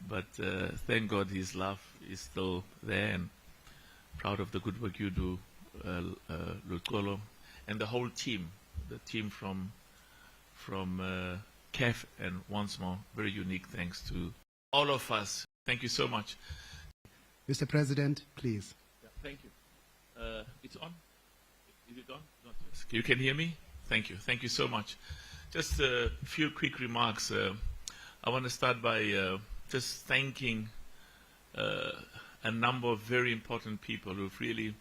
But thank God his love is still there, and proud of the good work you do, Lutkolo, and the whole team, the team from CAF, and once more, very unique thanks to all of us. Thank you so much. Mr. President, please. Yeah, thank you. It's on? Is it on? Not yet. You can hear me? Thank you. Thank you so much. Just a few quick remarks. I want to start by just thanking a number of very important people who've really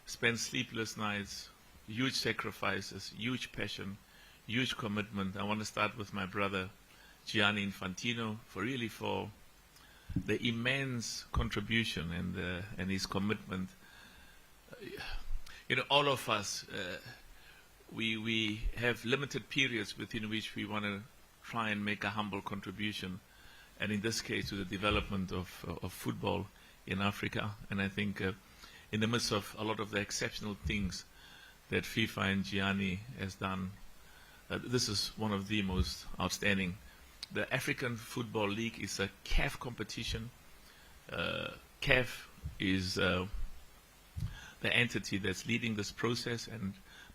spent sleepless nights, huge sacrifices, huge passion, huge commitment. I want to start with my brother Gianni Infantino for the immense contribution and his commitment. All of us, we have limited periods within which we want to try and make a humble contribution, and in this case to the development of football in Africa. And I think in the midst of a lot of the exceptional things that FIFA and Gianni has done, this is one of the most outstanding. The African Football League is a CAF competition. CAF is the entity that's leading this process,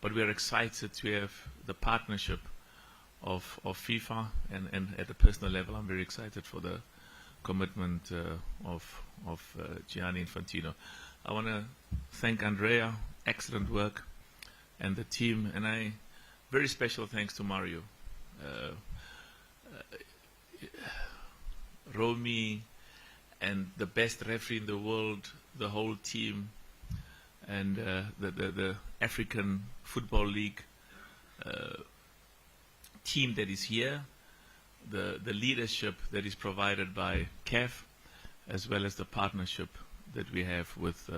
but we are excited to have the partnership of FIFA, and at a personal level, I'm very excited for the commitment of Gianni Infantino. I want to thank Andrea, excellent work, and the team, and very special thanks to Mario. Romy and the best referee in the world, the whole team, and the African Football League team that is here, the leadership that is provided by CAF, as well as the partnership that we have with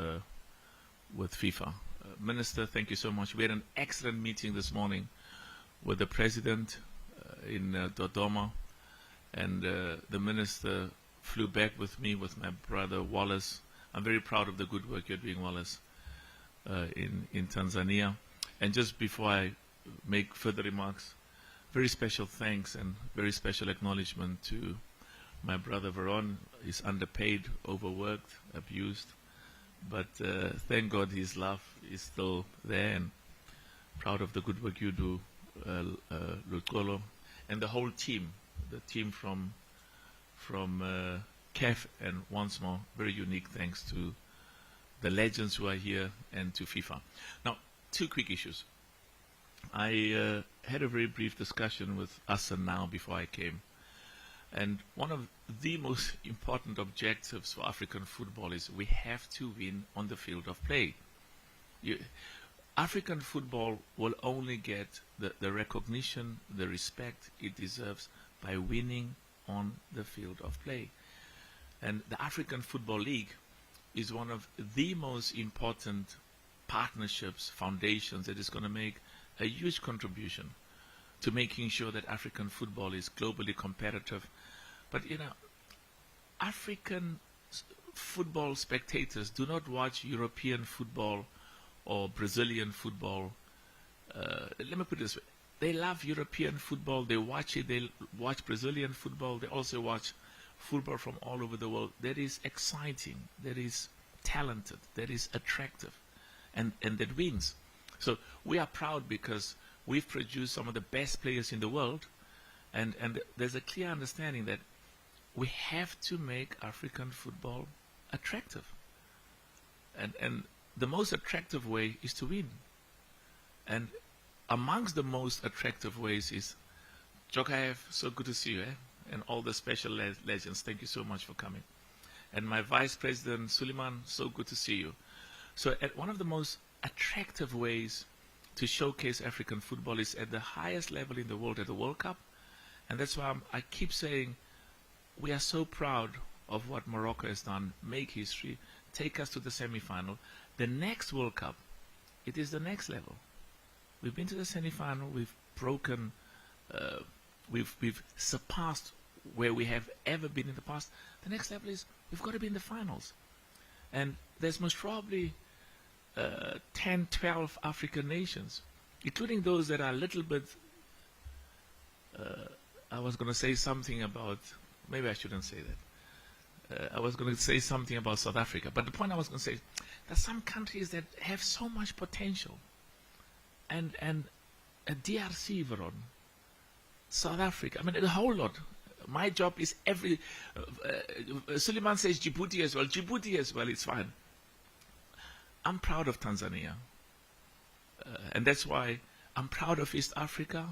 FIFA. Minister, thank you so much. We had an excellent meeting this morning with the President in Dodoma, and the Minister flew back with me with my brother Wallace. I'm very proud of the good work you're doing, Wallace, in Tanzania. And just before I make further remarks, very special thanks and very special acknowledgement to my brother Veron. He's underpaid, overworked, abused, but thank God his love is still there, and proud of the good work you do, Lutkolo, and the whole team, the team from CAF, and once more, very unique thanks to the legends who are here and to FIFA. Now, two quick issues. I had a very brief discussion with Hassan now before I came, and one of the most important objectives for African football is we have to win on the field of play. African football will only get the recognition, the respect it deserves by winning on the field of play. And the African Football League is one of the most important partnerships, foundations that is going to make a huge contribution to making sure that African football is globally competitive. But African football spectators do not watch European football or Brazilian football. Let me put it this way. They love European football. They watch it. They watch Brazilian football. They also watch football from all over the world. That is exciting. That is talented. That is attractive. And that wins. So we are proud because we've produced some of the best players in the world. And there's a clear understanding that we have to make African football attractive. And the most attractive way is to win. And amongst the most attractive ways is Jokaev, so good to see you, and all the special legends. Thank you so much for coming. And my Vice President Suleiman, so good to see you. So one of the most attractive ways to showcase African football is at the highest level in the world, at the World Cup. And that's why I keep saying we are so proud of what Morocco has done, make history, take us to the semi-final. The next World Cup, it is the next level. We've been to the semi-final, we've broken, we've surpassed where we have ever been in the past. The next level is we've got to be in the finals. And there's most probably 10, 12 African nations, including those that are a little bit, I was going to say something about, maybe I shouldn't say that. I was going to say something about South Africa, but the point I was going to say, there's some countries that have so much potential. And a DRC, Veron, South Africa, I mean, a whole lot. My job is Suleiman says Djibouti as well. Djibouti as well, it's fine. I'm proud of Tanzania. And that's why I'm proud of East Africa.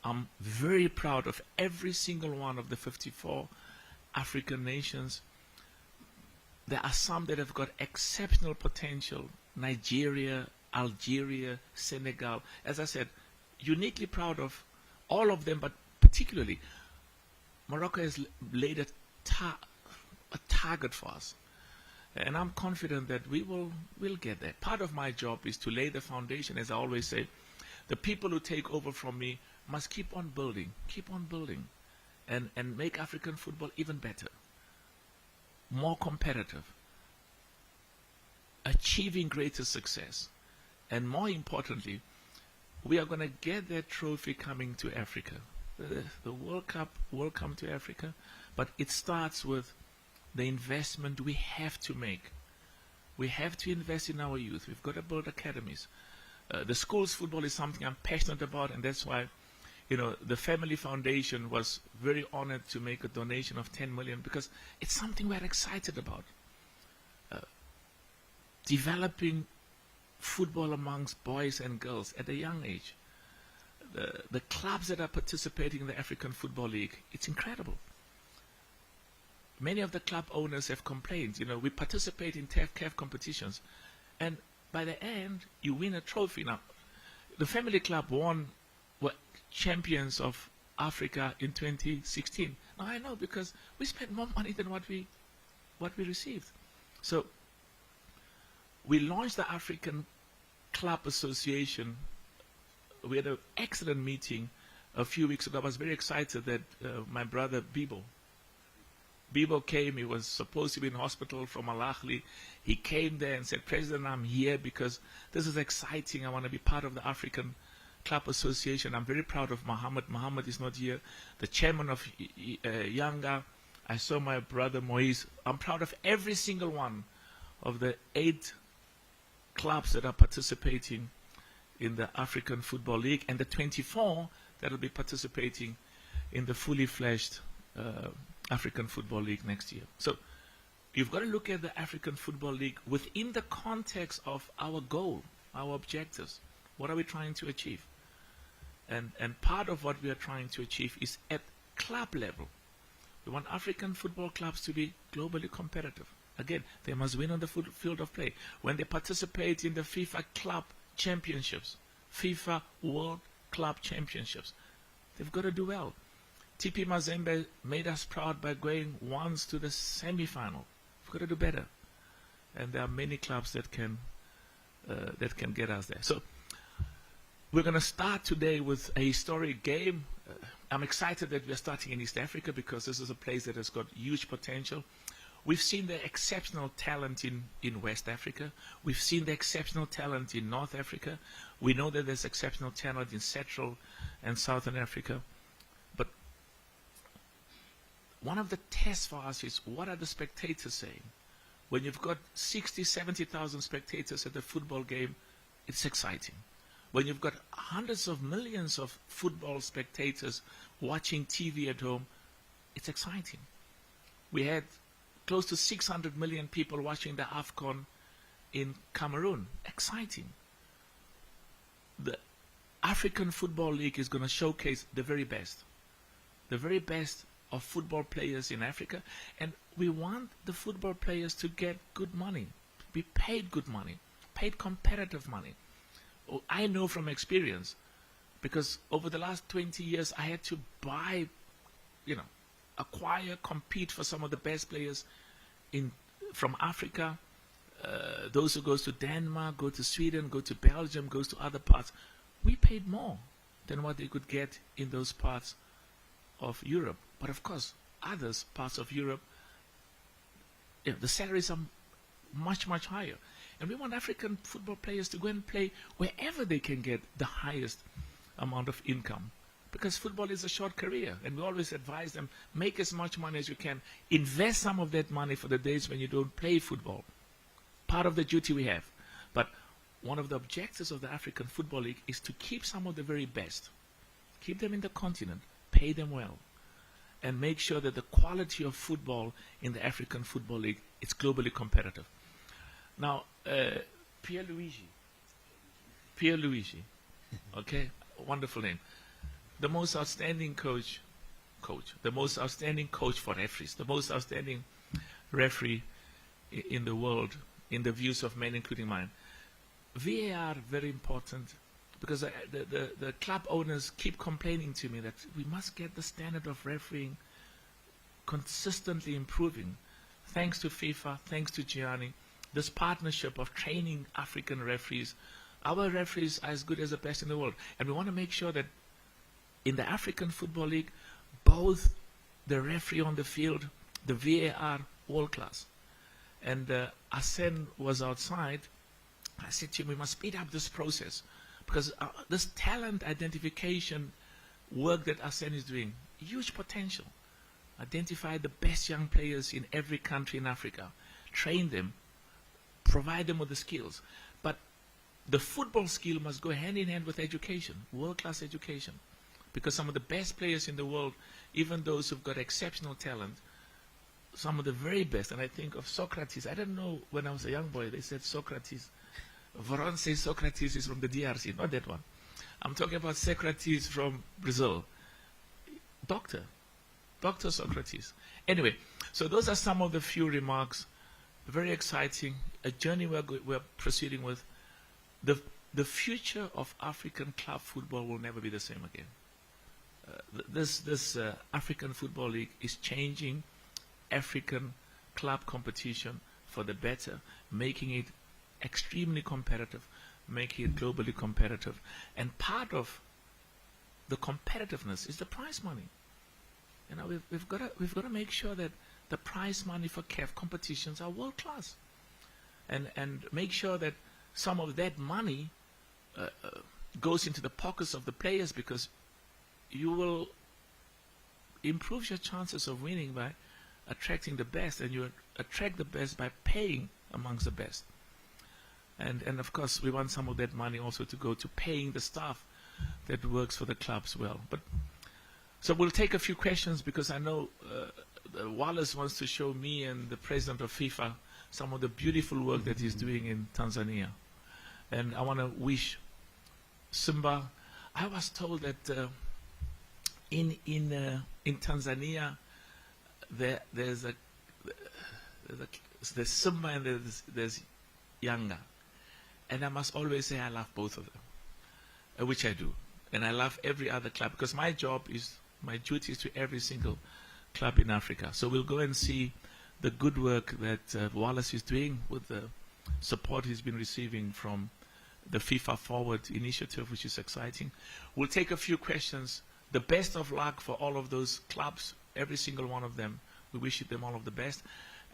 I'm very proud of every single one of the 54 African nations. There are some that have got exceptional potential. Nigeria, Algeria, Senegal. As I said, uniquely proud of all of them, but particularly Morocco has laid a target for us. And I'm confident that we'll get there. Part of my job is to lay the foundation, as I always say. The people who take over from me must keep on building, and make African football even better, more competitive, achieving greater success. And more importantly, we are going to get that trophy coming to Africa. The World Cup will come to Africa, but it starts with the investment we have to make. We have to invest in our youth. We've got to build academies. The schools football is something I'm passionate about, and that's why, the Family Foundation was very honored to make a donation of 10 million, because it's something we're excited about. Developing football amongst boys and girls at a young age. The clubs that are participating in the African Football League, it's incredible. Many of the club owners have complained. We participate in CAF competitions, and by the end, you win a trophy. Now, the Family Club were champions of Africa in 2016. Now I know, because we spent more money than what we received. So we launched the African Club Association. We had an excellent meeting a few weeks ago. I was very excited that my brother Bibo came. He was supposed to be in hospital from Al-Ahli. He came there and said, "President, I'm here because this is exciting. I want to be part of the African Club Association." I'm very proud of Mohammed. Mohammed is not here. The chairman of Yanga. I saw my brother Moise. I'm proud of every single one of the 8 clubs that are participating in the African Football League, and the 24 that will be participating in the fully fledged African Football League next year. So you've got to look at the African Football League within the context of our goal, our objectives. What are we trying to achieve? And part of what we are trying to achieve is at club level. We want African football clubs to be globally competitive. Again, they must win on the field of play. When they participate in the FIFA Club Championships, FIFA World Club Championships, they've got to do well. TP Mazembe made us proud by going once to the semi-final. We've got to do better. And there are many clubs that can get us there. So we're going to start today with a historic game. I'm excited that we're starting in East Africa, because this is a place that has got huge potential. We've seen the exceptional talent in West Africa. We've seen the exceptional talent in North Africa. We know that there's exceptional talent in Central and Southern Africa. But one of the tests for us is, what are the spectators saying? When you've got 60, 70,000 spectators at a football game, it's exciting. When you've got hundreds of millions of football spectators watching TV at home, it's exciting. We had close to 600 million people watching the AFCON in Cameroon. Exciting. The African Football League is going to showcase the very best of football players in Africa, and we want the football players to get good money, be paid good money, paid competitive money. I know from experience, because over the last 20 years I had to buy, acquire, compete for some of the best players from Africa. Those who goes to Denmark, go to Sweden, go to Belgium, goes to other parts. We paid more than what they could get in those parts of Europe. But of course, others parts of Europe, the salaries are much, much higher. And we want African football players to go and play wherever they can get the highest amount of income. because football is a short career, and we always advise them, make as much money as you can. Invest some of that money for the days when you don't play football. Part of the duty we have. But one of the objectives of the African Football League is to keep some of the very best. Keep them in the continent, pay them well, and make sure that the quality of football in the African Football League is globally competitive. Now, Pierluigi, okay, wonderful name. The most outstanding coach, the most outstanding coach for referees, the most outstanding referee in the world, in the views of many, including mine. VAR, very important, because the club owners keep complaining to me that we must get the standard of refereeing consistently improving. Thanks to FIFA, thanks to Gianni, this partnership of training African referees. Our referees are as good as the best in the world. And we want to make sure that in the African Football League, both the referee on the field, the VAR, world class. And Arsene was outside. I said to him, we must speed up this process, because this talent identification work that Arsene is doing, huge potential. Identify the best young players in every country in Africa, train them, provide them with the skills. But the football skill must go hand in hand with education, world-class education, because some of the best players in the world, even those who've got exceptional talent, some of the very best, and I think of Socrates. I don't know, when I was a young boy, they said Socrates. Veron says Socrates is from the DRC, not that one. I'm talking about Socrates from Brazil. Doctor Socrates. Anyway, so those are some of the few remarks. Very exciting. A journey we're proceeding with. The future of African club football will never be the same again. This African Football League is changing African club competition for the better, making it extremely competitive, making it globally competitive. And part of the competitiveness is the prize money. You know, we've got to make sure that the prize money for CAF competitions are world class, and make sure that some of that money goes into the pockets of the players, because you will improve your chances of winning by attracting the best, and you attract the best by paying amongst the best. And of course, we want some of that money also to go to paying the staff that works for the clubs well. But so we'll take a few questions, because I know Wallace wants to show me and the president of FIFA some of the beautiful work that he's doing in Tanzania. And I want to wish Simba. I was told that in Tanzania there's Simba and there's Yanga. And I must always say I love both of them, which I do. And I love every other club, because my duty is to every single club in Africa. So we'll go and see the good work that Wallace is doing with the support he's been receiving from the FIFA Forward initiative, which is exciting. We'll take a few questions. The best of luck for all of those clubs, every single one of them. We wish them all of the best.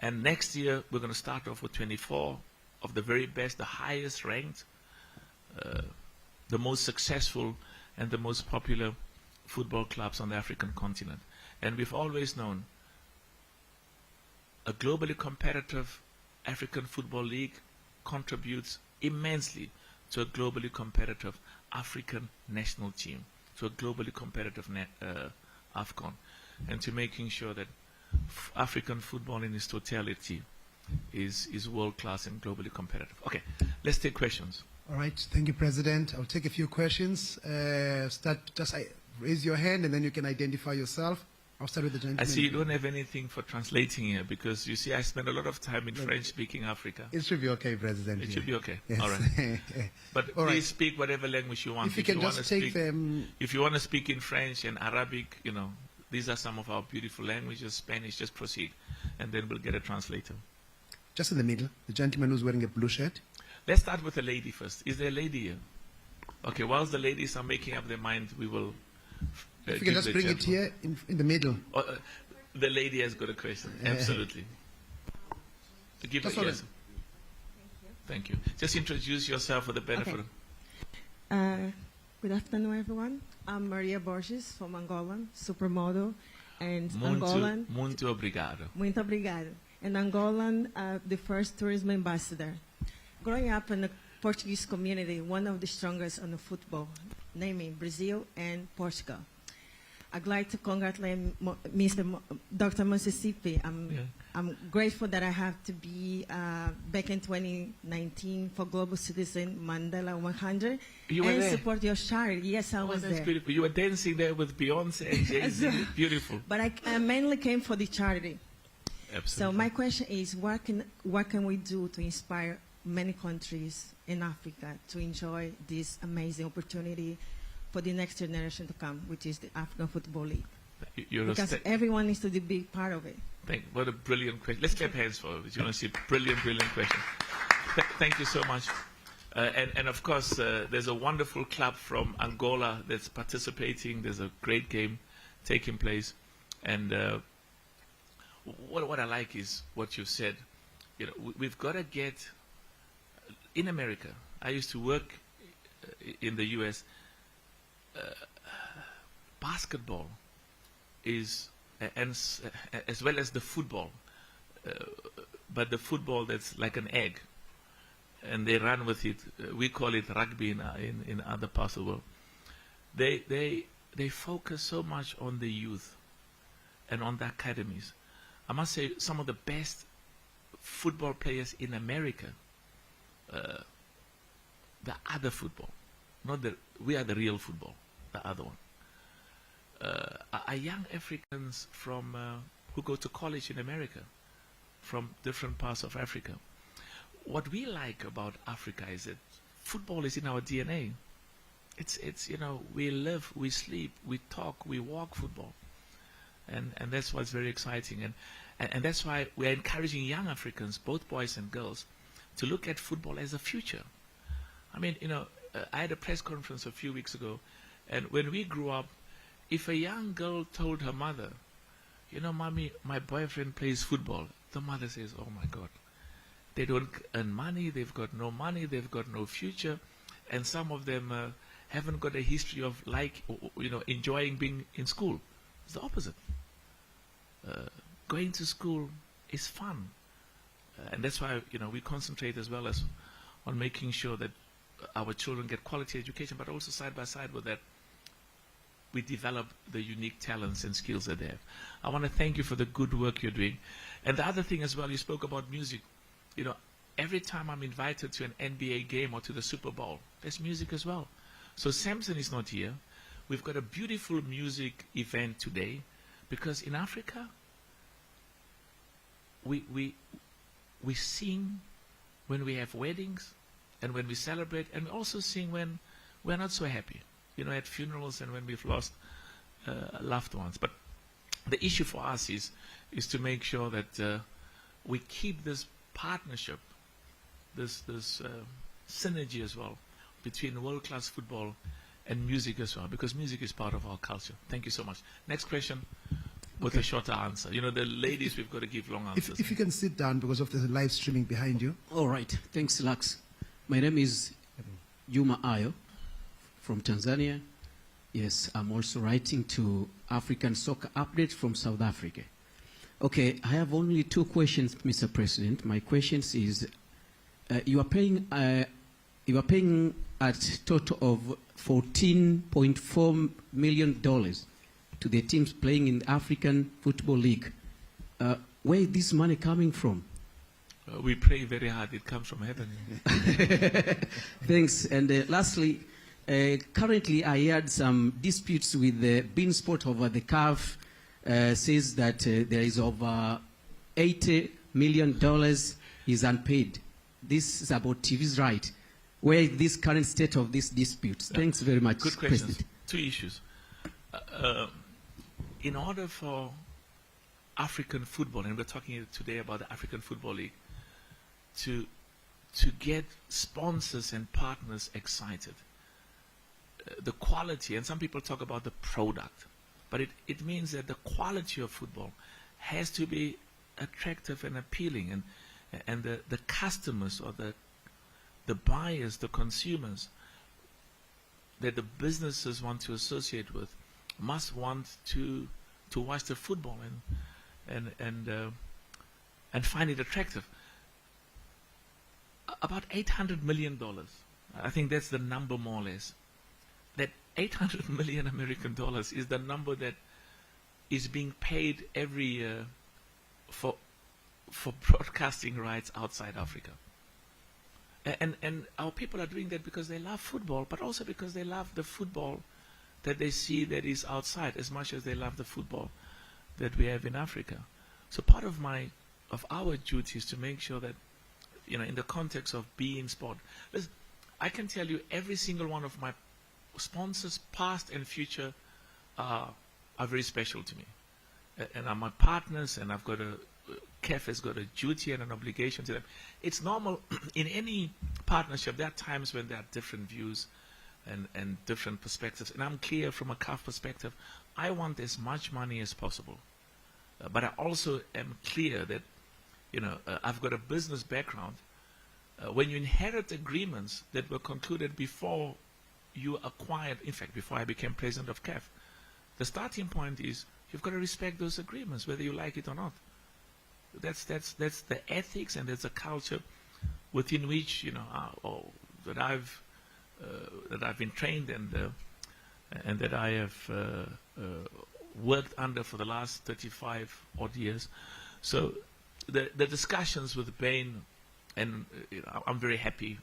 And next year, we're going to start off with 24 of the very best, the highest ranked, the most successful and the most popular football clubs on the African continent. And we've always known a globally competitive African Football League contributes immensely to a globally competitive African national team, to a globally competitive AFCON, and to making sure that African football in its totality is world-class and globally competitive. Okay, let's take questions. All right, thank you, President. I'll take a few questions. Raise your hand, and then you can identify yourself. I'll start with the gentleman. I see you don't have anything for translating here, because you see I spend a lot of time in French-speaking Africa. It should be okay, President. It should be okay. Yes. All right. But All please right. speak whatever language you want. If you can just take them. If you want to speak in French and Arabic, you know, these are some of our beautiful languages. Spanish, just proceed, and then we'll get a translator. Just in the middle, the gentleman who's wearing a blue shirt. Let's start with the lady first. Is there a lady here? Okay, whilst the ladies are making up their mind, we will... If you can just bring it here in the middle. The lady has got a question. Absolutely. Give it, yes. Thank you. Thank you. Just introduce yourself for the benefit. Okay. Good afternoon, everyone. I'm Maria Borges from Angola, supermodel, and Angolan. Muito obrigado. Muito obrigada. And Angolan, the first tourism ambassador. Growing up in the Portuguese community, one of the strongest on the football, namely Brazil and Portugal. I'd like to congratulate Dr. Mississippi. I'm grateful that I have to be back in 2019 for Global Citizen Mandela 100 You were and there? support your charity. Yes, I was That's there. beautiful. You were dancing there with Beyonce and Jay-Z. Beautiful. But I mainly came for the charity. Absolutely. So my question is, what can we do to inspire many countries in Africa to enjoy this amazing opportunity for the next generation to come, which is the African Football League? Because everyone needs to be part of it. What a brilliant question. Let's clap hands for it. You want to see brilliant question. Thank you so much. And of course, there's a wonderful club from Angola that's participating. There's a great game taking place. And what I like is what you said. You know, we've got to get in America. I used to work in the U.S. Basketball is, as well as the football, but the football that's like an egg, and they run with it. We call it rugby in other parts of the world. They focus so much on the youth and on the academies. I must say, some of the best football players in America, the other football, we are the real football, the other one, are young Africans from who go to college in America, from different parts of Africa. What we like about Africa is that football is in our DNA. It's you know, we live, we sleep, we talk, we walk football, and that's what's very exciting, and that's why we are encouraging young Africans, both boys and girls, to look at football as a future. I mean, you know, I had a press conference a few weeks ago, and when we grew up, if a young girl told her mother, you know, Mommy, my boyfriend plays football, the mother says, oh my God, they don't earn money, they've got no money, they've got no future, and some of them haven't got a history of enjoying being in school. It's the opposite. Going to school is fun, and that's why, you know, we concentrate as well as on making sure that our children get quality education, but also side by side with that, we develop the unique talents and skills that they have. I want to thank you for the good work you're doing. And the other thing as well, you spoke about music. You know, every time I'm invited to an NBA game or to the Super Bowl, there's music as well. So Samson is not here. We've got a beautiful music event today, because in Africa, we sing when we have weddings and when we celebrate, and we also sing when we're not so happy, you know, at funerals and when we've lost loved ones. But the issue for us is to make sure that we keep this partnership, this synergy as well between world-class football and music as well, because music is part of our culture. Thank you so much. Next question with a shorter answer. You know, the ladies, we've got to give long answers. If you can sit down because of the live streaming behind you. All right. Thanks, Lux. My name is Juma Ayo from Tanzania. Yes, I'm also writing to African Soccer Update from South Africa. Okay, I have only two questions, Mr. President. My questions is, you are paying at total of $14.4 million to the teams playing in the African Football League. Where is this money coming from? We pray very hard. It comes from heaven. Thanks. And lastly, currently I had some disputes with the beIN Sport over the CAF. Says that there is over $80 million is unpaid. This is about TV's right. Where is this current state of this dispute? Thanks very much, Good questions. President. Two issues. In order for African football, and we're talking today about the African Football League, to get sponsors and partners excited, the quality, and some people talk about the product, but it means that the quality of football has to be attractive and appealing, and the customers or the buyers, the consumers, that the businesses want to associate with must want to watch the football and find it attractive. About $800 million. I think that's the number more or less. That 800 million American dollars is the number that is being paid every year for broadcasting rights outside Africa. And our people are doing that because they love football, but also because they love the football that they see that is outside as much as they love the football that we have in Africa. So part of our duty is to make sure that, in the context of being sport. Listen, I can tell you every single one of my sponsors, past and future, are very special to me. And are my partners, and CAF has got a duty and an obligation to them. It's normal in any partnership. There are times when there are different views and different perspectives. And I'm clear from a CAF perspective, I want as much money as possible. But I also am clear that, I've got a business background. When you inherit agreements that were concluded before you acquired, in fact, before I became president of CAF, the starting point is you've got to respect those agreements, whether you like it or not. That's the ethics, and there's a culture within which that I've been trained and that I have worked under for the last 35 odd years. So the discussions with Bain, and I'm very happy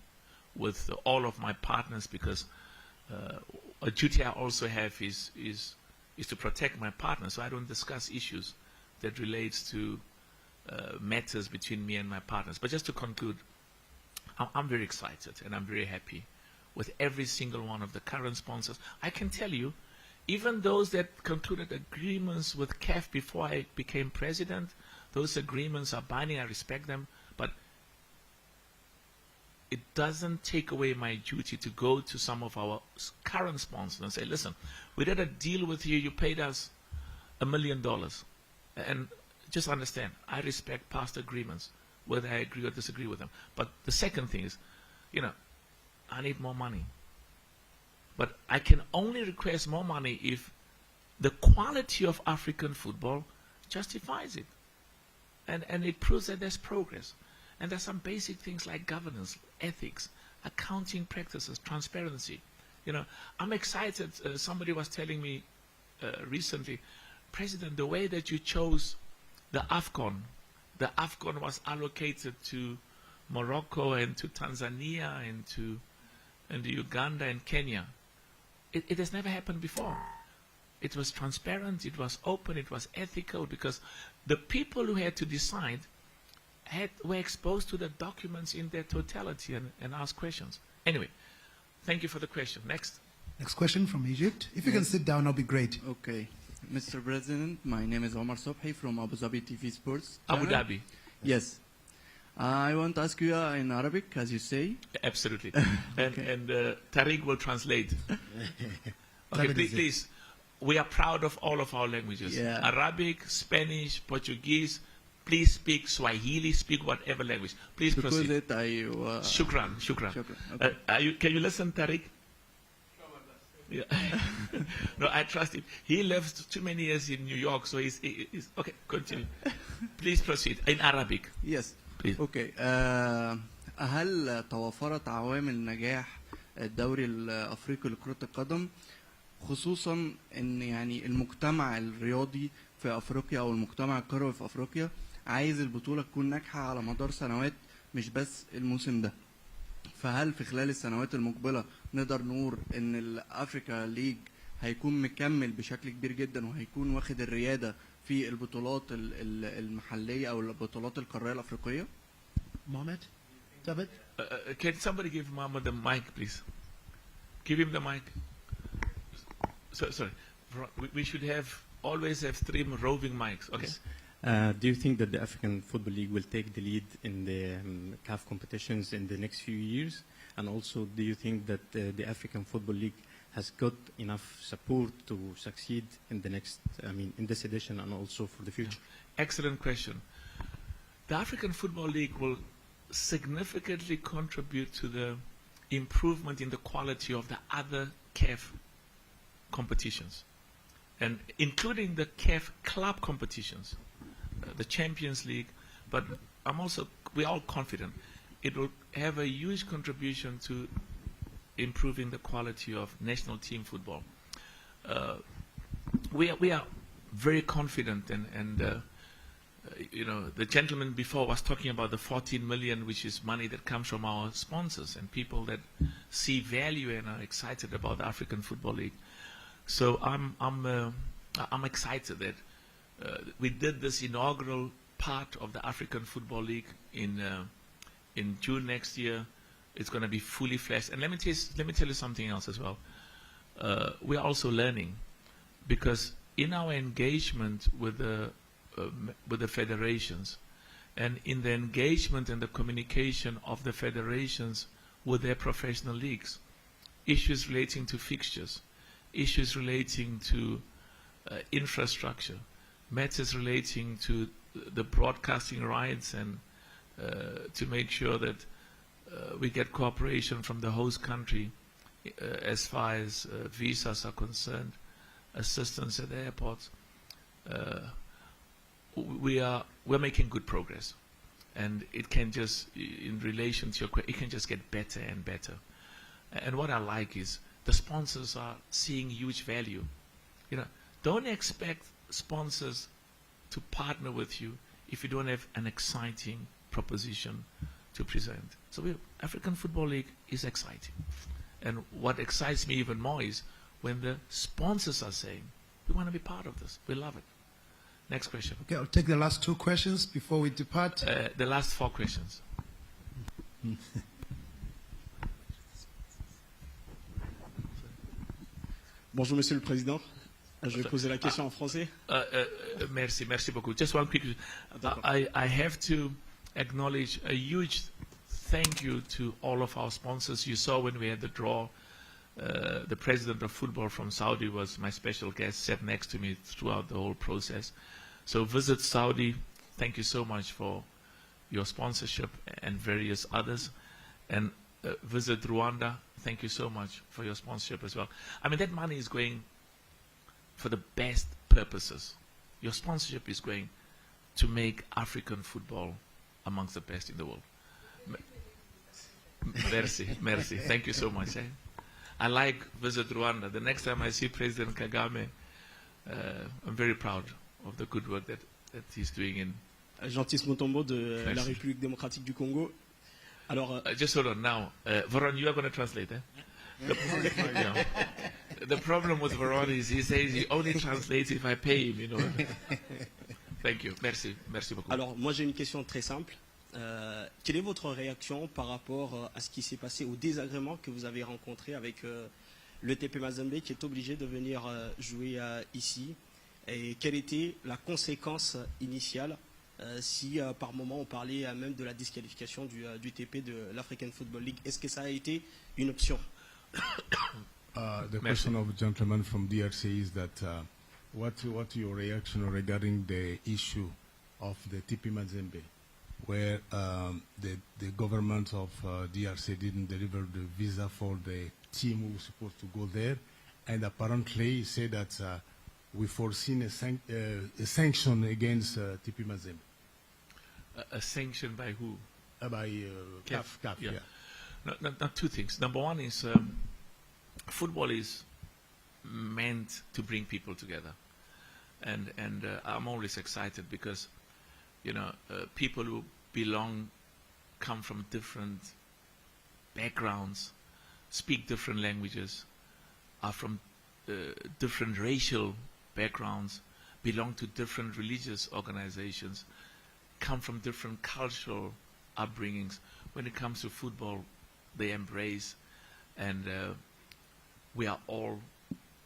with all of my partners, because a duty I also have is to protect my partners, so I don't discuss issues that relates to matters between me and my partners. But just to conclude, I'm very excited and I'm very happy with every single one of the current sponsors. I can tell you, even those that concluded agreements with CAF before I became president, those agreements are binding, I respect them, but it doesn't take away my duty to go to some of our current sponsors and say, listen, we did a deal with you, you paid us $1 million. And just understand, I respect past agreements, whether I agree or disagree with them. But the second thing is, I need more money. But I can only request more money if the quality of African football justifies it. And it proves that there's progress. And there's some basic things like governance, ethics, accounting practices, transparency. I'm excited. Somebody was telling me recently, President, the way that you chose the AFCON was allocated to Morocco and to Tanzania and to Uganda and Kenya. It has never happened before. It was transparent, it was open, it was ethical, because the people who had to decide were exposed to the documents in their totality and asked questions. Anyway, thank you for the question. Next. Next question from Egypt. If you can sit down, that'll be great. Okay. Mr. President, my name is Omar Sobhi from Abu Dhabi TV Sports. Abu Dhabi. Yes. I want to ask you in Arabic, as you say. Absolutely. And Tariq will translate. Okay, please. We are proud of all of our languages. Yeah. Arabic, Spanish, Portuguese. Please speak Swahili, speak whatever language. Please proceed. Shukran. Okay. Can you listen, Tariq? Yeah. No, I trust him. He lived too many years in New York, so he's okay. Continue. Please proceed in Arabic. Yes. Please. Okay. هل توفرت عوامل نجاح الدوري الافريقي لكرة القدم، خصوصا ان المجتمع الرياضي في افريقيا او المجتمع الكروي في افريقيا عايز البطولة تكون ناجحة على مدار سنوات مش بس الموسم ده؟ فهل في خلال السنوات المقبلة نقدر نقول ان الافريكا ليج هيكون مكمل بشكل كبير جدا وهيكون واخد الريادة في البطولات المحلية او البطولات القارية الافريقية؟ Mohamed? David? Can somebody give Mohamed the mic, please? Give him the mic. Sorry. We should always have 3 roving mics. Okay. Do you think that the African Football League will take the lead in the CAF competitions in the next few years? And also, do you think that the African Football League has got enough support to succeed in the next, in this edition and also for the future? Excellent question. The African Football League will significantly contribute to the improvement in the quality of the other CAF competitions, and including the CAF club competitions, the Champions League. But we're all confident it will have a huge contribution to improving the quality of national team football. We are very confident, and the gentleman before was talking about the 14 million, which is money that comes from our sponsors and people that see value and are excited about the African Football League. So I'm excited that we did this inaugural part of the African Football League in June next year. It's going to be fully fledged. And let me tell you something else as well. We are also learning, because in our engagement with the federations, and in the engagement and the communication of the federations with their professional leagues, issues relating to fixtures, issues relating to infrastructure, matters relating to the broadcasting rights, and to make sure that we get cooperation from the host country as far as visas are concerned, assistance at the airports. We're making good progress, and it can just, in relation to your question, it can just get better and better. And what I like is the sponsors are seeing huge value. Don't expect sponsors to partner with you if you don't have an exciting proposition to present. So African Football League is exciting. And what excites me even more is when the sponsors are saying, we want to be part of this. We love it. Next question. Okay, I'll take the last two questions before we depart. The last 4 questions. Bonjour, Monsieur le Président. Je vais poser la question en français. Merci beaucoup. Just one quick. I have to acknowledge a huge thank you to all of our sponsors. You saw when we had the draw, the president of football from Saudi was my special guest, sat next to me throughout the whole process. So Visit Saudi, thank you so much for your sponsorship and various others. And Visit Rwanda, thank you so much for your sponsorship as well. I mean, that money is going for the best purposes. Your sponsorship is going to make African football amongst the best in the world. Merci. Thank you so much. I like Visit Rwanda. The next time I see President Kagame, I'm very proud of the good work that he's doing in. Jean-Baptiste Mutombo de la République démocratique du Congo. Alors, just hold on now. Varon, you are going to translate, eh? The problem with Varon is he says he only translates if I pay him, Thank you. Merci beaucoup. Alors, moi j'ai une question très simple. Quelle est votre réaction par rapport à ce qui s'est passé, au désagrément que vous avez rencontré avec le TP Mazembe qui est obligé de venir jouer ici, et quelle était la conséquence initiale si par moment on parlait même de la disqualification du TP de l'African Football League? Est-ce que ça a été une option? The question of the gentleman from DRC is that what your reaction regarding the issue of the TP Mazembe, where the government of DRC didn't deliver the visa for the team who was supposed to go there, and apparently he said that we foreseen a sanction against TP Mazembe. A sanction by who? By CAF. Yeah. No, two things. Number one is football is meant to bring people together, and I'm always excited because people who come from different backgrounds, speak different languages, are from different racial backgrounds, belong to different religious organizations, come from different cultural upbringings. When it comes to football, they embrace, and we are all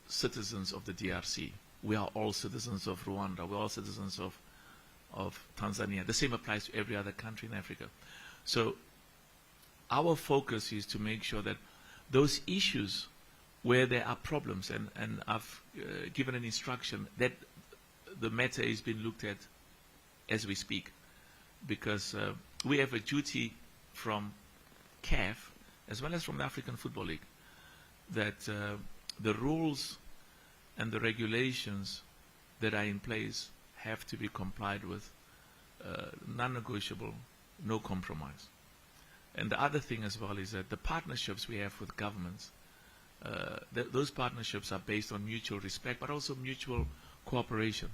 citizens of the DRC. We are all citizens of Rwanda. We're all citizens of Tanzania. The same applies to every other country in Africa. So our focus is to make sure that those issues where there are problems, and I've given an instruction that the matter is being looked at as we speak, because we have a duty from CAF as well as from the African Football League that the rules and the regulations that are in place have to be complied with, non-negotiable, no compromise. And the other thing as well is that the partnerships we have with governments, those partnerships are based on mutual respect, but also mutual cooperation.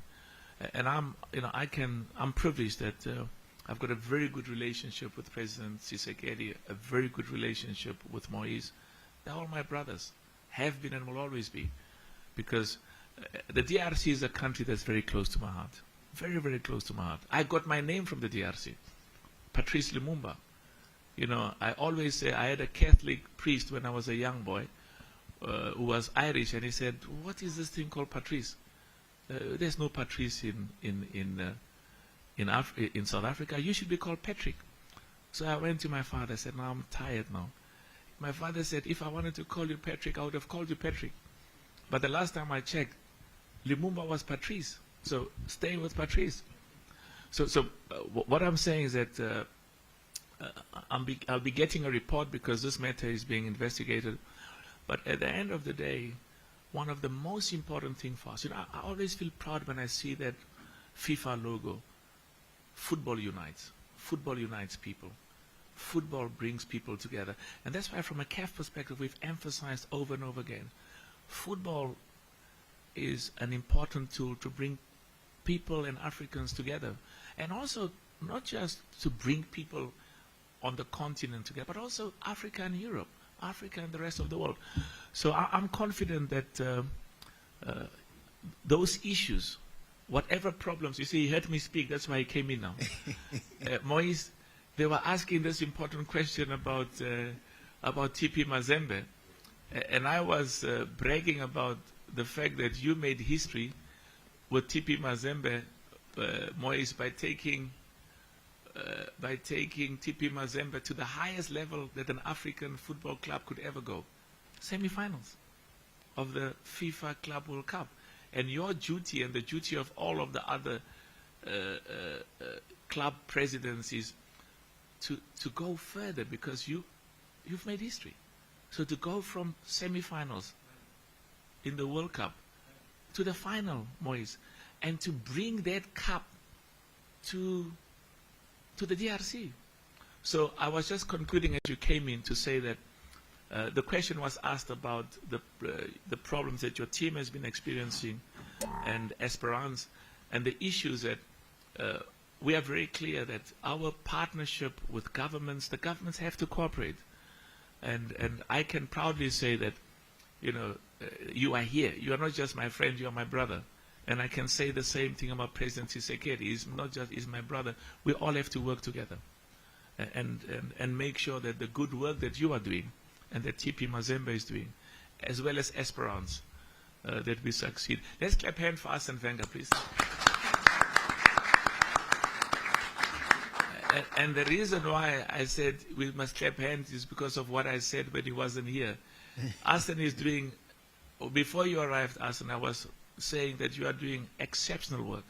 And I'm privileged that I've got a very good relationship with President Tshisekedi, a very good relationship with Moise. They're all my brothers, have been and will always be, because the DRC is a country that's very close to my heart, very, very close to my heart. I got my name from the DRC, Patrice Lumumba. You know, I always say I had a Catholic priest when I was a young boy who was Irish, and he said, "What is this thing called Patrice? There's no Patrice in South Africa. You should be called Patrick." So I went to my father. I said, "Now I'm tired now." My father said, "If I wanted to call you Patrick, I would have called you Patrick. But the last time I checked, Lumumba was Patrice. So stay with Patrice." So what I'm saying is that I'll be getting a report because this matter is being investigated. But at the end of the day, one of the most important things for us, I always feel proud when I see that FIFA logo. Football unites. Football unites people. Football brings people together. And that's why from a CAF perspective, we've emphasized over and over again, football is an important tool to bring people and Africans together. And also not just to bring people on the continent together, but also Africa and Europe, Africa and the rest of the world. So I'm confident that those issues, whatever problems, you see, he heard me speak, that's why he came in now. Moise, they were asking this important question about TP Mazembe. And I was bragging about the fact that you made history with TP Mazembe, Moise, by taking TP Mazembe to the highest level that an African football club could ever go. Semi-finals of the FIFA Club World Cup. And your duty and the duty of all of the other club presidents is to go further, because you've made history. So to go from semi-finals in the World Cup to the final, Moise, and to bring that cup to the DRC. So I was just concluding as you came in to say that the question was asked about the problems that your team has been experiencing and Esperance, and the issues that we are very clear that our partnership with governments, the governments have to cooperate. And I can proudly say that, you are here. You are not just my friend, you are my brother. And I can say the same thing about President Tshisekedi. He's not just, he's my brother. We all have to work together and make sure that the good work that you are doing and that TP Mazembe is doing, as well as Esperance, that we succeed. Let's clap hands for Arsene Wenger, please. And the reason why I said we must clap hands is because of what I said when he wasn't here. Arsene is doing, before you arrived, Arsene, I was saying that you are doing exceptional work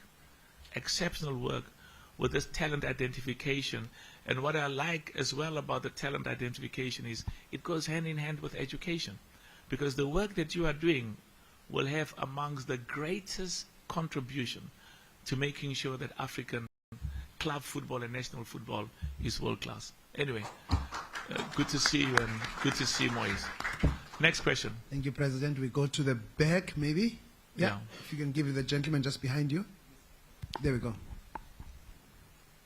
with this talent identification. And what I like as well about the talent identification is it goes hand in hand with education, because the work that you are doing will have amongst the greatest contribution to making sure that African club football and national football is world class. Anyway, good to see you and good to see Moise. Next question. Thank you, President. We go to the back, maybe. Yeah. If you can give the gentleman just behind you. There we go.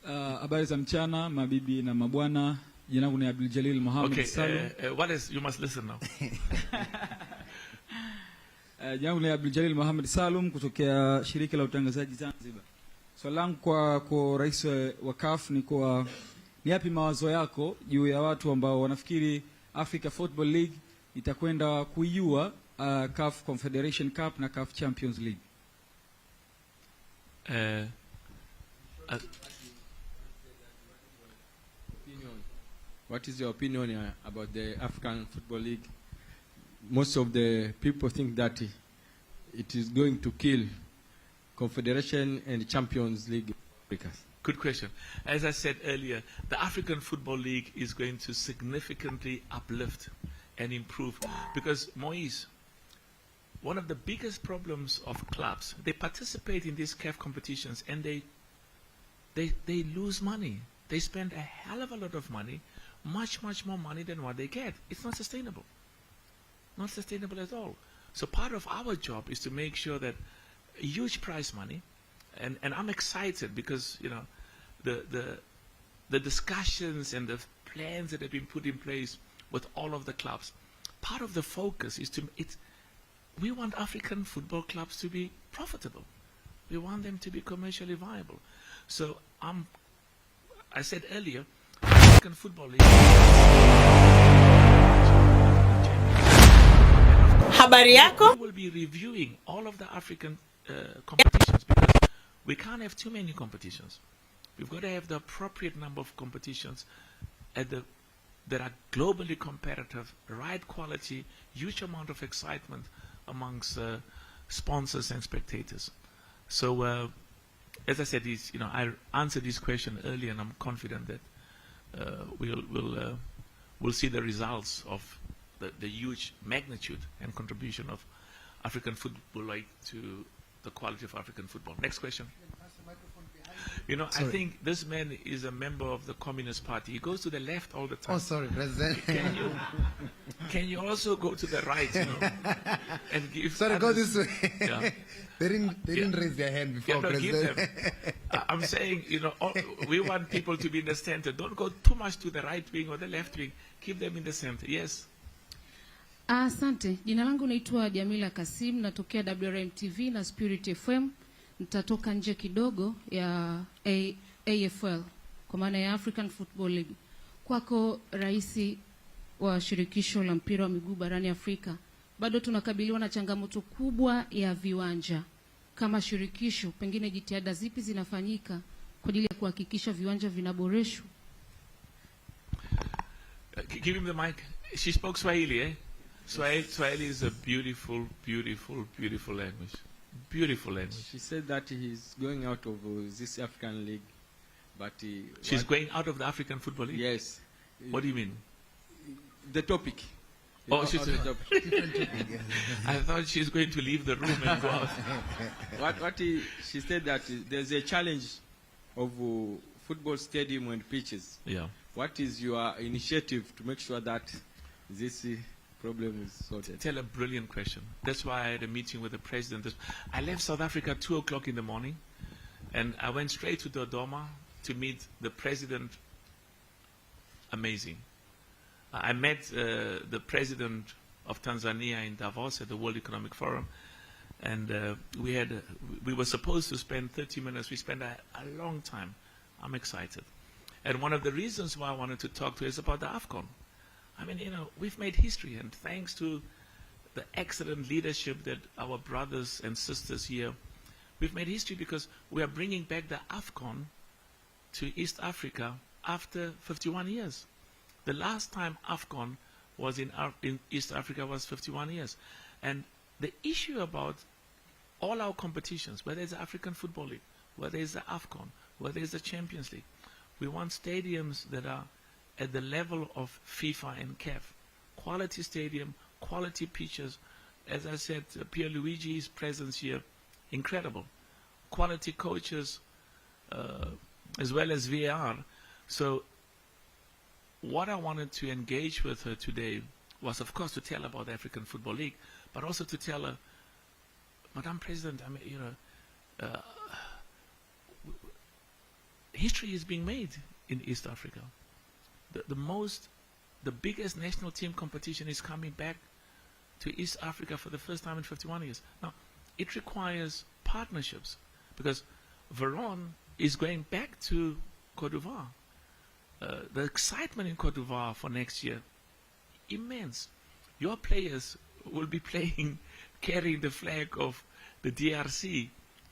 Habari za mchana, mabibi na mabwana. Jina langu ni Abdul Jalil Mohamed Salum. What is, you must listen now. Jina langu ni Abdul Jalil Mohamed Salum kutokea shirika la utangazaji Zanzibar. Swali langu kwa rais wa CAF ni ni yapi mawazo yako juu ya watu ambao wanafikiri Africa Football League itakwenda kuiua CAF Confederation Cup na CAF Champions League? What is your opinion about the African Football League? Most of the people think that it is going to kill Confederation and Champions League. Good question. As I said earlier, the African Football League is going to significantly uplift and improve, because Moise, one of the biggest problems of clubs, they participate in these CAF competitions and they lose money. They spend a hell of a lot of money, much more money than what they get. It's not sustainable. Not sustainable at all. So part of our job is to make sure that huge prize money, and I'm excited because, you know, the discussions and the plans that have been put in place with all of the clubs. Part of the focus is we want African football clubs to be profitable. We want them to be commercially viable. So I said earlier, African Football League. Habari yako? We will be reviewing all of the African competitions because we can't have too many competitions. We've got to have the appropriate number of competitions that are globally competitive, right quality, huge amount of excitement amongst sponsors and spectators. So, as I said, I answered this question earlier, and I'm confident that we'll see the results of the huge magnitude and contribution of African football League to the quality of African football. Next question. I think this man is a member of the Communist Party. He goes to the left all the time. Oh, sorry, President. Can you also go to the right, and give? Sorry, others, go this way. Yeah. They didn't raise their hand before, President. Give them. I'm saying, we want people to be in the center. Don't go too much to the right wing or the left wing. Keep them in the center. Yes. Asante. Jina langu naitwa Jamila Kasim, natokea WRM TV na Spirit FM. Nitatoka nje kidogo ya AFL kwa maana ya African Football League. Kwako Rais wa shirikisho la mpira wa miguu barani Afrika, bado tunakabiliwa na changamoto kubwa ya viwanja. Kama shirikisho, pengine jitihada zipi zinafanyika kwa ajili ya kuhakikisha viwanja vinaboreshwa? Give him the mic. She spoke Swahili, eh? Swahili is a beautiful language. Beautiful language. She said that he's going out of this African League, but she's going out of the African Football League? Yes. What do you mean? The topic. Oh, she's I thought she's going to leave the room and go out. She said that there's a challenge of football stadium and pitches. Yeah. What is your initiative to make sure that this problem is sorted? Tell a brilliant question. That's why I had a meeting with the president. I left South Africa at 2 o'clock in the morning, and I went straight to Dodoma to meet the president. Amazing. I met the president of Tanzania in Davos at the World Economic Forum, and we were supposed to spend 30 minutes. We spent a long time. I'm excited. And one of the reasons why I wanted to talk to you is about the AFCON. I mean, we've made history, and thanks to the excellent leadership that our brothers and sisters here, we've made history because we are bringing back the AFCON to East Africa after 51 years. The last time AFCON was in East Africa was 51 years. And the issue about all our competitions, whether it's the African Football League, whether it's the AFCON, whether it's the Champions League, we want stadiums that are at the level of FIFA and CAF. Quality stadium, quality pitches. As I said, Pierluigi's presence here, incredible. Quality coaches, as well as VAR. So what I wanted to engage with her today was, of course, to tell her about the African Football League, but also to tell her, Madam President, history is being made in East Africa. The biggest national team competition is coming back to East Africa for the first time in 51 years. Now, it requires partnerships because Veron is going back to Cote d'Ivoire. The excitement in Cote d'Ivoire for next year, immense. Your players will be playing, carrying the flag of the DRC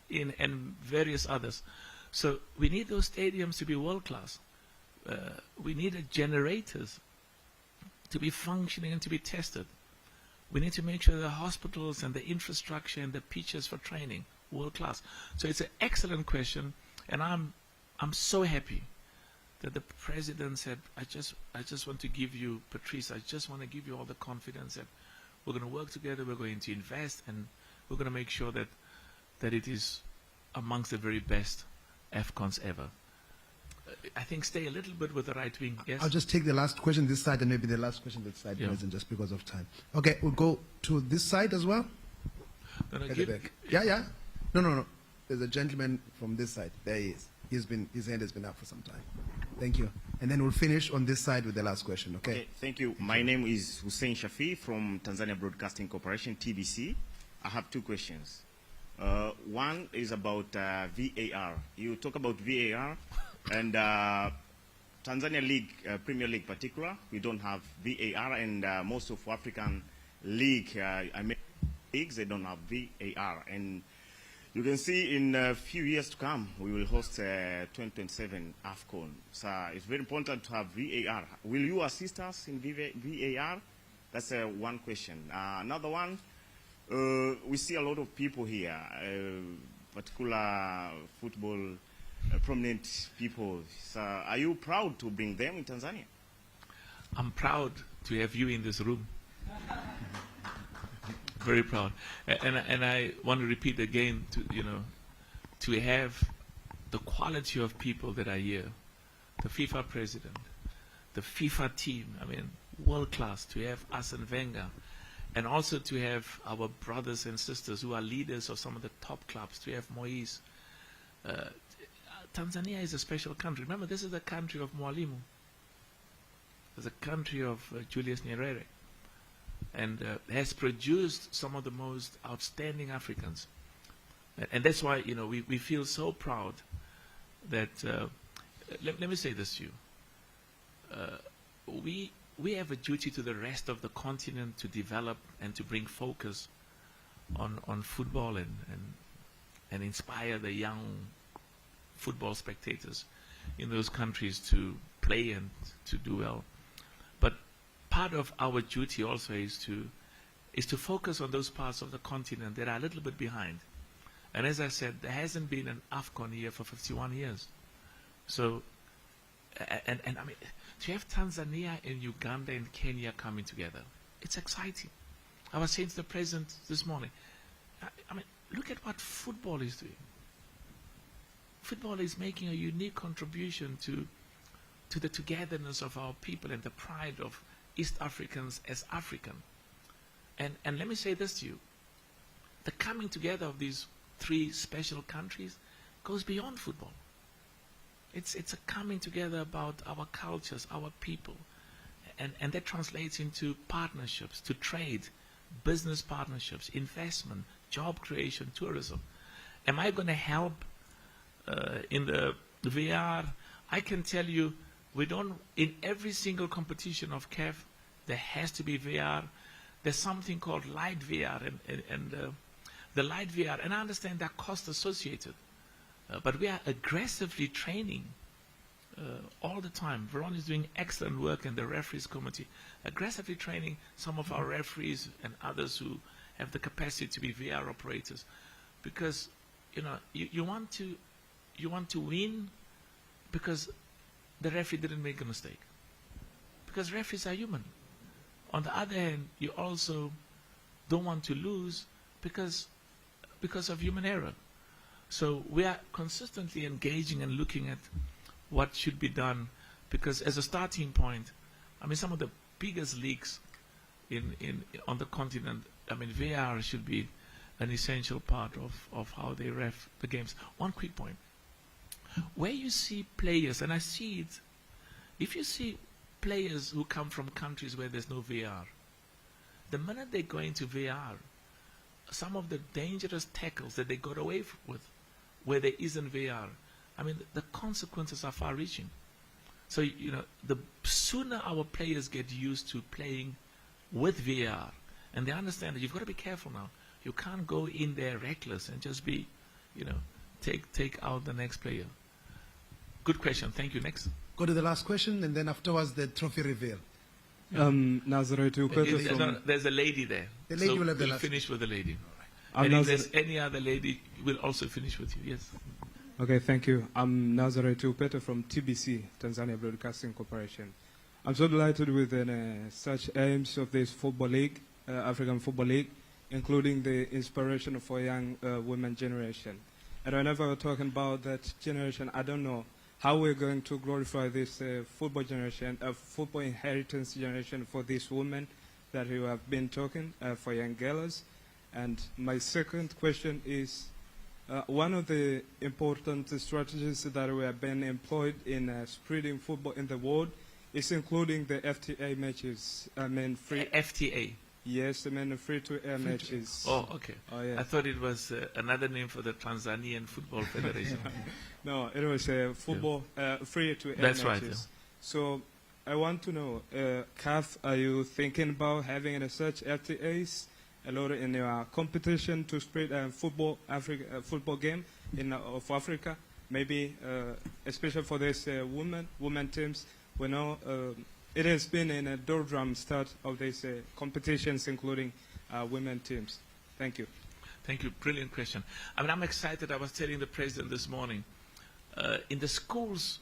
and various others. So we need those stadiums to be world-class. We need generators to be functioning and to be tested. We need to make sure the hospitals and the infrastructure and the pitches for training, world-class. So it's an excellent question, and I'm so happy that the president said, I just want to give you, Patrice, I just want to give you all the confidence that We're going to work together. We're going to invest, and we're going to make sure that it is amongst the very best AFCONs ever. I think stay a little bit with the right wing. Yes. I'll just take the last question this side and maybe the last question this side, President, just because of time. Okay, we'll go to this side as well. No, At the back. Yeah. No. There's a gentleman from this side. There he is. His hand has been up for some time. Thank you. And then we'll finish on this side with the last question, okay? Thank you. My name is Hussein Shafi from Tanzania Broadcasting Corporation, TBC. I have two questions. One is about VAR. You talk about VAR, and Tanzania League, Premier League particular, we don't have VAR, and most of African league, leagues, they don't have VAR. And you can see in a few years to come, we will host 2027 AFCON. So it's very important to have VAR. Will you assist us in VAR? That's one question. Another one, we see a lot of people here, particular football prominent people. So are you proud to bring them in Tanzania? I'm proud to have you in this room. Very proud, and I want to repeat again to have the quality of people that are here, the FIFA president, the FIFA team. I mean, world class. To have Arsene Wenger, and also to have our brothers and sisters who are leaders of some of the top clubs. To have Moise. Tanzania is a special country. Remember, this is the country of Mwalimu. It's a country of Julius Nyerere. And has produced some of the most outstanding Africans. And that's why, we feel so proud that, let me say this to you. We have a duty to the rest of the continent to develop and to bring focus on football and inspire the young football spectators in those countries to play and to do well. But part of our duty also is to focus on those parts of the continent that are a little bit behind. And as I said, there hasn't been an AFCON here for 51 years. So, and I mean, to have Tanzania and Uganda and Kenya coming together, it's exciting. I was saying to the president this morning, I mean, look at what football is doing. Football is making a unique contribution to the togetherness of our people and the pride of East Africans as African. And let me say this to you. The coming together of these three special countries goes beyond football. It's a coming together about our cultures, our people. And that translates into partnerships, to trade, business partnerships, investment, job creation, tourism. Am I going to help in the VR? I can tell you, we don't, in every single competition of CAF, there has to be VR. There's something called light VR, and the light VR, and I understand there are costs associated, but we are aggressively training all the time. Veron is doing excellent work, and the referees committee, aggressively training some of our referees and others who have the capacity to be VR operators, because you want to win because the referee didn't make a mistake. Because referees are human. On the other hand, you also don't want to lose because of human error. So we are consistently engaging and looking at what should be done, because as a starting point, I mean, some of the biggest leagues on the continent, I mean, VR should be an essential part of how they ref the games. One quick point. Where you see players, and I see it, if you see players who come from countries where there's no VR, the minute they go into VR, some of the dangerous tackles that they got away with, where there isn't VR, I mean, the consequences are far-reaching. So, the sooner our players get used to playing with VR, and they understand that you've got to be careful now. You can't go in there reckless and just be, take out the next player. Good question. Thank you. Next. Go to the last question, and then afterwards the trophy reveal. There's a lady there. The lady will have the we'll last. Finish with the lady. And if there's any other lady, we'll also finish with you. Yes. Okay, thank you. I'm Nazareth Upete from TBC, Tanzania Broadcasting Corporation. I'm so delighted with such aims of this football league. African Football League, including the inspiration for young women generation. And whenever we're talking about that generation, I don't know how we're going to glorify this football generation, football inheritance generation for these women that you have been talking, for young girls. And my second question is, one of the important strategies that we have been employed in spreading football in the world is including the FTA matches. I mean, free FTA. Yes, I mean free-to-air matches. Oh, okay. Oh, yes. I thought it was another name for the Tanzanian Football Federation. No, it was football free-to-air That's matches. right. Yeah. So I want to know, CAF, are you thinking about having such FTAs a lot in your competition to spread football game of Africa? Maybe especially for this women teams. We know it has been in a doldrum start of these competitions, including women teams. Thank you. Thank you. Brilliant question. I mean, I'm excited. I was telling the president this morning, in the schools,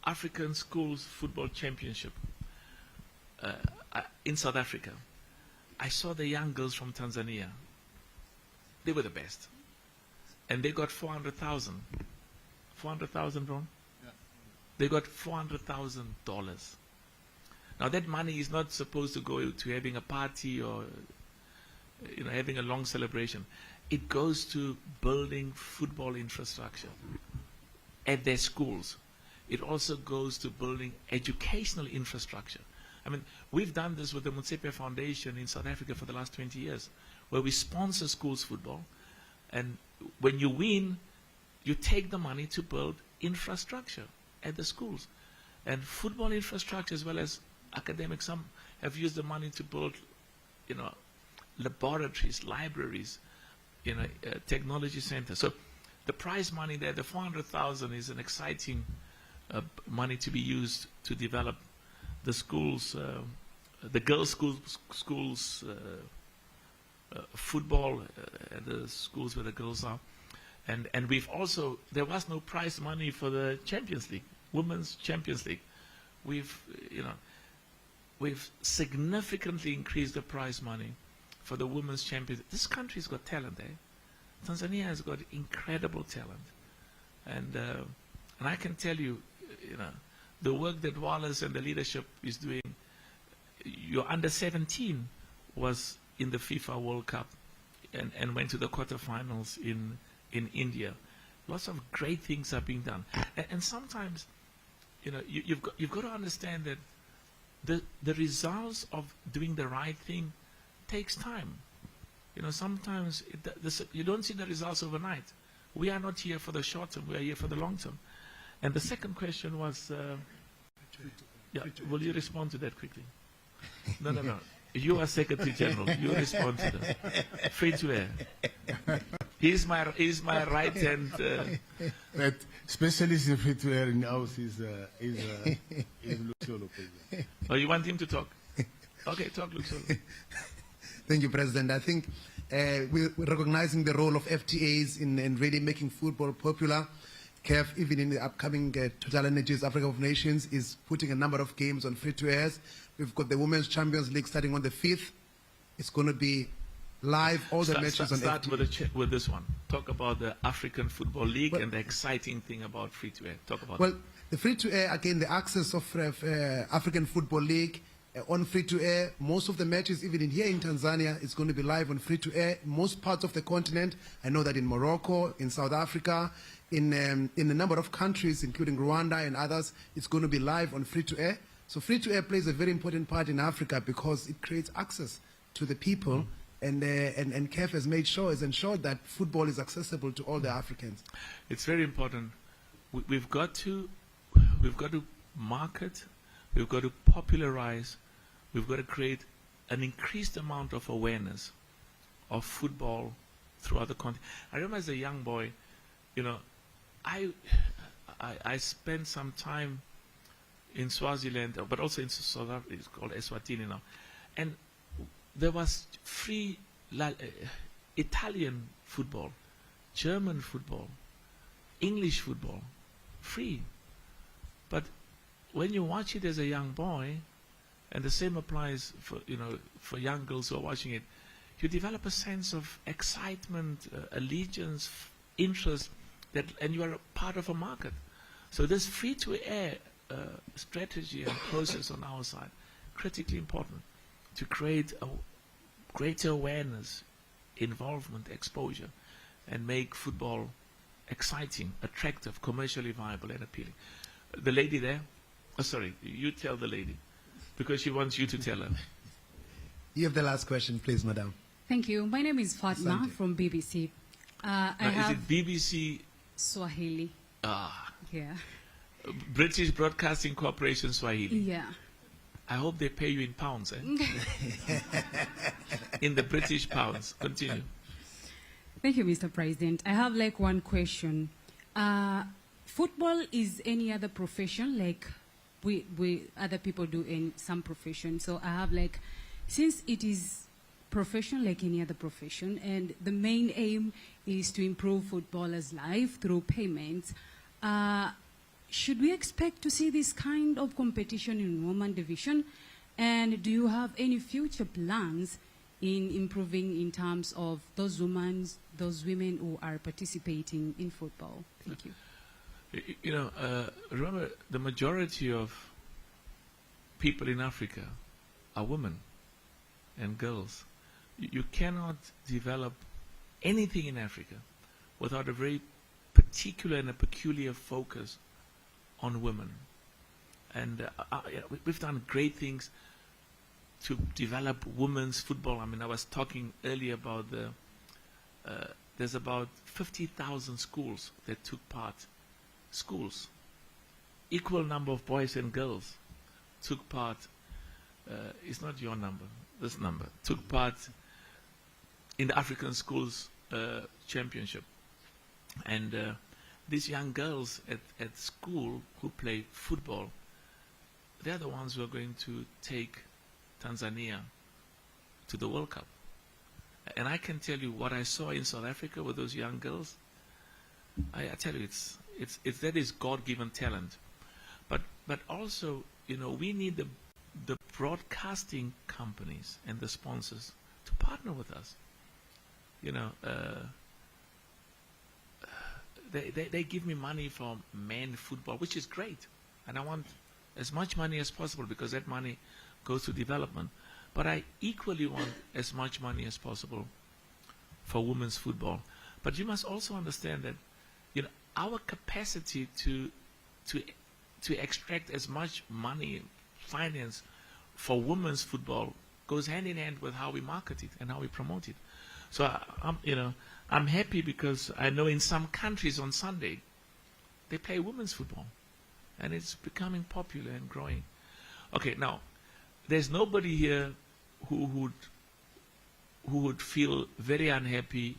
African Schools Football Championship in South Africa, I saw the young girls from Tanzania. They were the best. And they got 400,000. 400,000, Ron? Yeah. They got $400,000. Now that money is not supposed to go to having a party or having a long celebration. It goes to building football infrastructure at their schools. It also goes to building educational infrastructure. I mean, we've done this with the Motsepe Foundation in South Africa for the last 20 years, where we sponsor schools football, and when you win, you take the money to build infrastructure at the schools. And football infrastructure as well as academics, some have used the money to build, laboratories, libraries, technology centers. So the prize money there, the 400,000, is an exciting money to be used to develop the schools, the girls' schools football, the schools where the girls are. And we've also, there was no prize money for the Champions League, Women's Champions League. We've significantly increased the prize money for the Women's Champions League. This country's got talent, eh? Tanzania has got incredible talent. And I can tell you, the work that Wallace and the leadership is doing, your under-17 was in the FIFA World Cup and went to the quarterfinals in India. Lots of great things are being done. And sometimes, you've got to understand that the results of doing the right thing takes time. Sometimes you don't see the results overnight. We are not here for the short term, we are here for the long term. And the second question was, will you respond to that quickly? No. You are Secretary General. You respond to that. Free to air. He's my right hand. But specialist in free to air in the house is Luxolo. Oh, you want him to talk? Okay, talk, Luxolo. Thank you, President. I think we're recognizing the role of FTAs in really making football popular. CAF, even in the upcoming Total Energies Africa of Nations, is putting a number of games on free-to-airs. We've got the Women's Champions League starting on the 5th. It's going to be live, all the matches on Start FTA. with this one. Talk about the African Football League and the exciting thing about free-to-air. Talk about Well, the free-to-air, again, the access of African Football League on free-to-air. Most of the matches, even in here in Tanzania, is going to be live on free-to-air. Most parts of the continent, I know that in Morocco, in South Africa, in a number of countries, including Rwanda and others, it's going to be live on free-to-air. So free-to-air plays a very important part in Africa because it creates access to the people, and CAF has ensured that football is accessible to all the Africans. It's very important. We've got to market, we've got to popularize, we've got to create an increased amount of awareness of football throughout the continent. I remember as a young boy, I spent some time in Swaziland, but also in South Africa. It's called Eswatini now, and there was free Italian football, German football, English football, free. But when you watch it as a young boy, And the same applies for, for young girls who are watching it. You develop a sense of excitement, allegiance, interest, and you are a part of a market. So this free-to-air strategy and process on our side, critically important to create a greater awareness, involvement, exposure, and make football exciting, attractive, commercially viable, and appealing. The lady there, sorry, you tell the lady, because she wants you to tell her. You have the last question, please, madam. Thank you. My name is Fatma Asante. from BBC. Now, is it BBC? Swahili. Ah. Yeah. British Broadcasting Corporation Swahili. Yeah. I hope they pay you in pounds, eh? In the British pounds. Continue. Thank you, Mr. President. I have like one question. Football is any other profession, like we other people do in some profession. So I have like, since it is profession like any other profession, and the main aim is to improve footballers' life through payments, should we expect to see this kind of competition in women division? And do you have any future plans in improving in terms of those women who are participating in football? Thank you. Remember, the majority of people in Africa are women and girls. You cannot develop anything in Africa without a very particular and a peculiar focus on women. And we've done great things to develop women's football. I mean, I was talking earlier about there's about 50,000 schools that took part. Schools, equal number of boys and girls took part. It's not your number, this number took part in the African Schools Championship. And these young girls at school who play football, they're the ones who are going to take Tanzania to the World Cup. And I can tell you what I saw in South Africa with those young girls. I tell you, that is God-given talent. But also, we need the broadcasting companies and the sponsors to partner with us. They give me money for men football, which is great. And I want as much money as possible because that money goes to development. But I equally want as much money as possible for women's football. But you must also understand that our capacity to extract as much money, finance for women's football goes hand in hand with how we market it and how we promote it. So I'm happy because I know in some countries on Sunday they play women's football, and it's becoming popular and growing. Okay, now there's nobody here who would feel very unhappy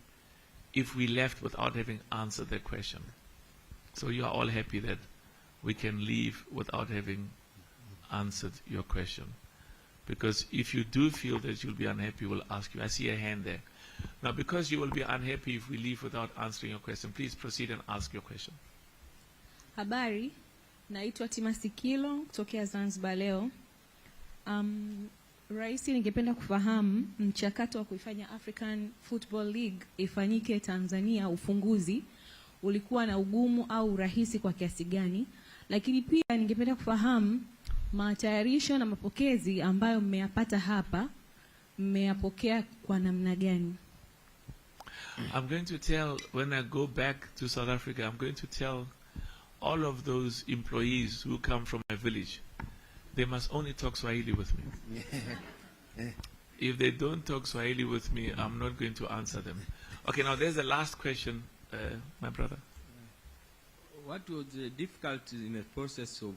if we left without having answered their question. So you are all happy that we can leave without having answered your question. Because if you do feel that you'll be unhappy, we'll ask you. I see a hand there. Now, because you will be unhappy if we leave without answering your question, please proceed and ask your question. Habari, naitwa Timasikilo kutokea Zanzibar leo. Rais, ningependa kufahamu mchakato wa kuifanya African Football League ifanyike Tanzania, ufunguzi ulikuwa na ugumu au rahisi kwa kiasi gani? Lakini pia ningependa kufahamu matayarisho na mapokezi ambayo mmeyapata hapa, mmeyapokea kwa namna gani? I'm going to tell, when I go back to South Africa, I'm going to tell all of those employees who come from my village, they must only talk Swahili with me. If they don't talk Swahili with me, I'm not going to answer them. Okay, now there's the last question, my brother. What was the difficulty in the process of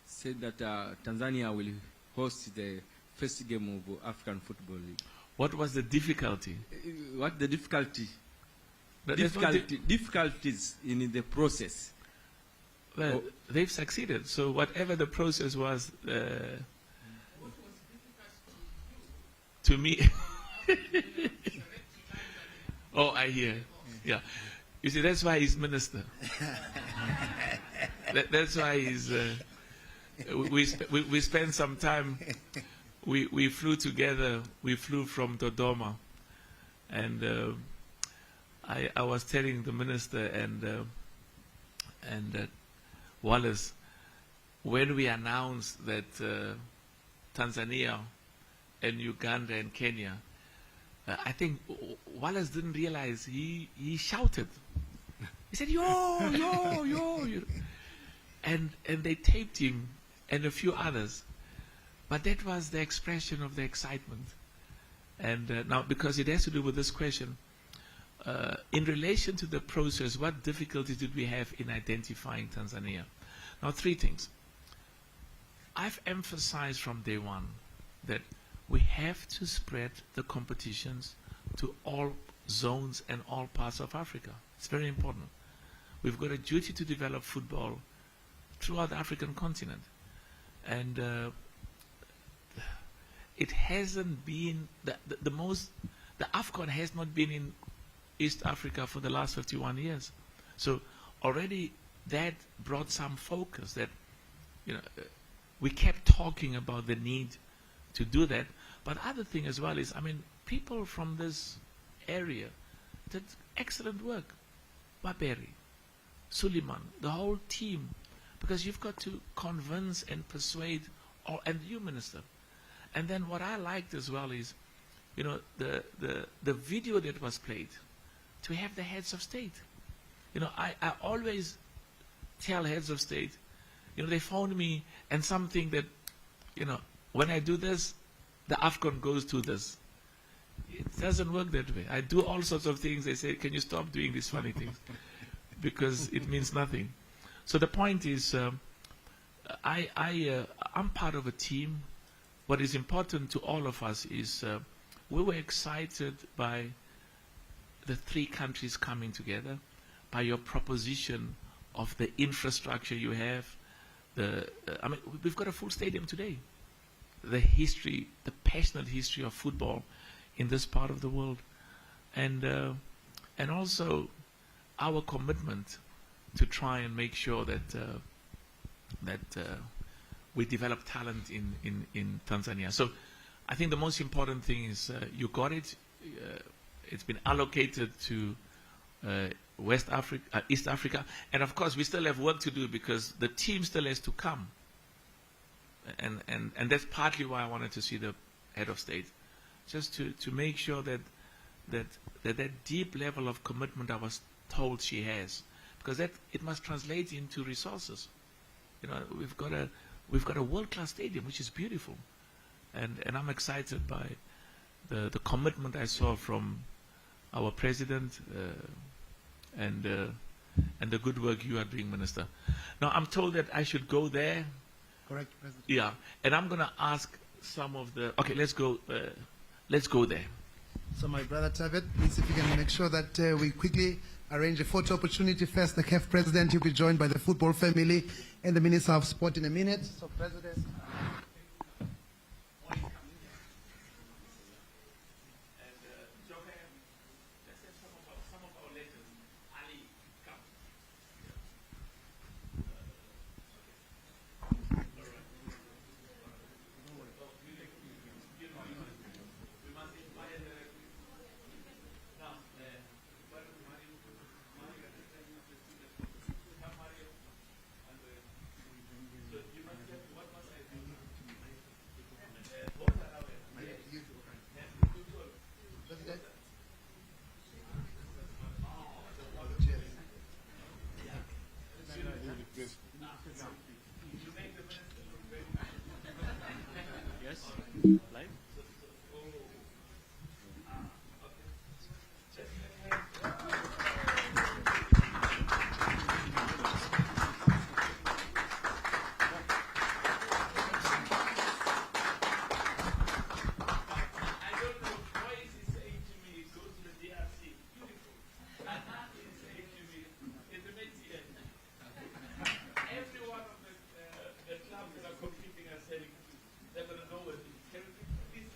saying that Tanzania will host the first game of African Football League? What was the difficulty? What the difficulty? Difficulties in the process. Well, they've succeeded. So whatever the process was, to me. Oh, I hear. Yeah. You see, that's why he's minister. That's why he's we spent some time. We flew together. We flew from Dodoma, and I was telling the minister and Wallace, when we announced that Tanzania and Uganda and Kenya, I think Wallace didn't realize he shouted. He said, "Yo, yo, yo!" And they taped him and a few others, but that was the expression of the excitement. And now, because it has to do with this question, in relation to the process, what difficulties did we have in identifying Tanzania? Now, three things. I've emphasized from day one that we have to spread the competitions to all zones and all parts of Africa. It's very important. We've got a duty to develop football throughout the African continent. And it hasn't been, the AFCON has not been in East Africa for the last 51 years. So already that brought some focus that, we kept talking about the need to do that. But other thing as well is, people from this area did excellent work. Baberi, Suleiman, the whole team, because you've got to convince and persuade, and you, Minister. And then what I liked as well is, the video that was played, to have the heads of state. I always tell heads of state, they phone me and something that, when I do this, the AFCON goes to this. It doesn't work that way. I do all sorts of things. They say, can you stop doing these funny things? Because it means nothing. So the point is, I'm part of a team. What is important to all of us is we were excited by the three countries coming together, by your proposition of the infrastructure you have. We've got a full stadium today. The history, the passionate history of football in this part of the world, and also our commitment to try and make sure that we develop talent in Tanzania. So I think the most important thing is you got it. It's been allocated to West Africa, East Africa, and of course we still have work to do because the team still has to come. And that's partly why I wanted to see the head of state, just to make sure that deep level of commitment I was told she has, because that it must translate into resources. We've got a world-class stadium, which is beautiful, and I'm excited by the commitment I saw from our president and the good work you are doing, Minister. Now I'm told that I should go there. Correct, President. Yeah, and I'm going to ask some of the. Okay, let's go there. So my brother Tavet, please, if you can make sure that we quickly arrange a photo opportunity. First, the CAF President, he'll be joined by the football family and the Minister of Sport in a minute. So, President. Every one of the clubs that are competing are saying they're going to know it. Can you please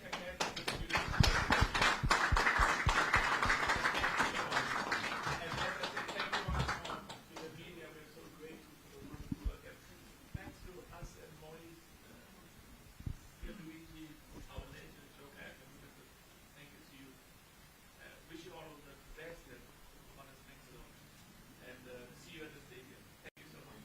Wish you all the best and honest things and see you at the stadium. Thank you so much.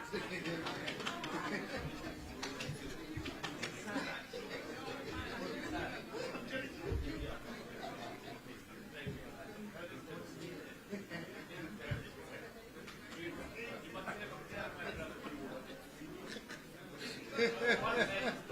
Thank you.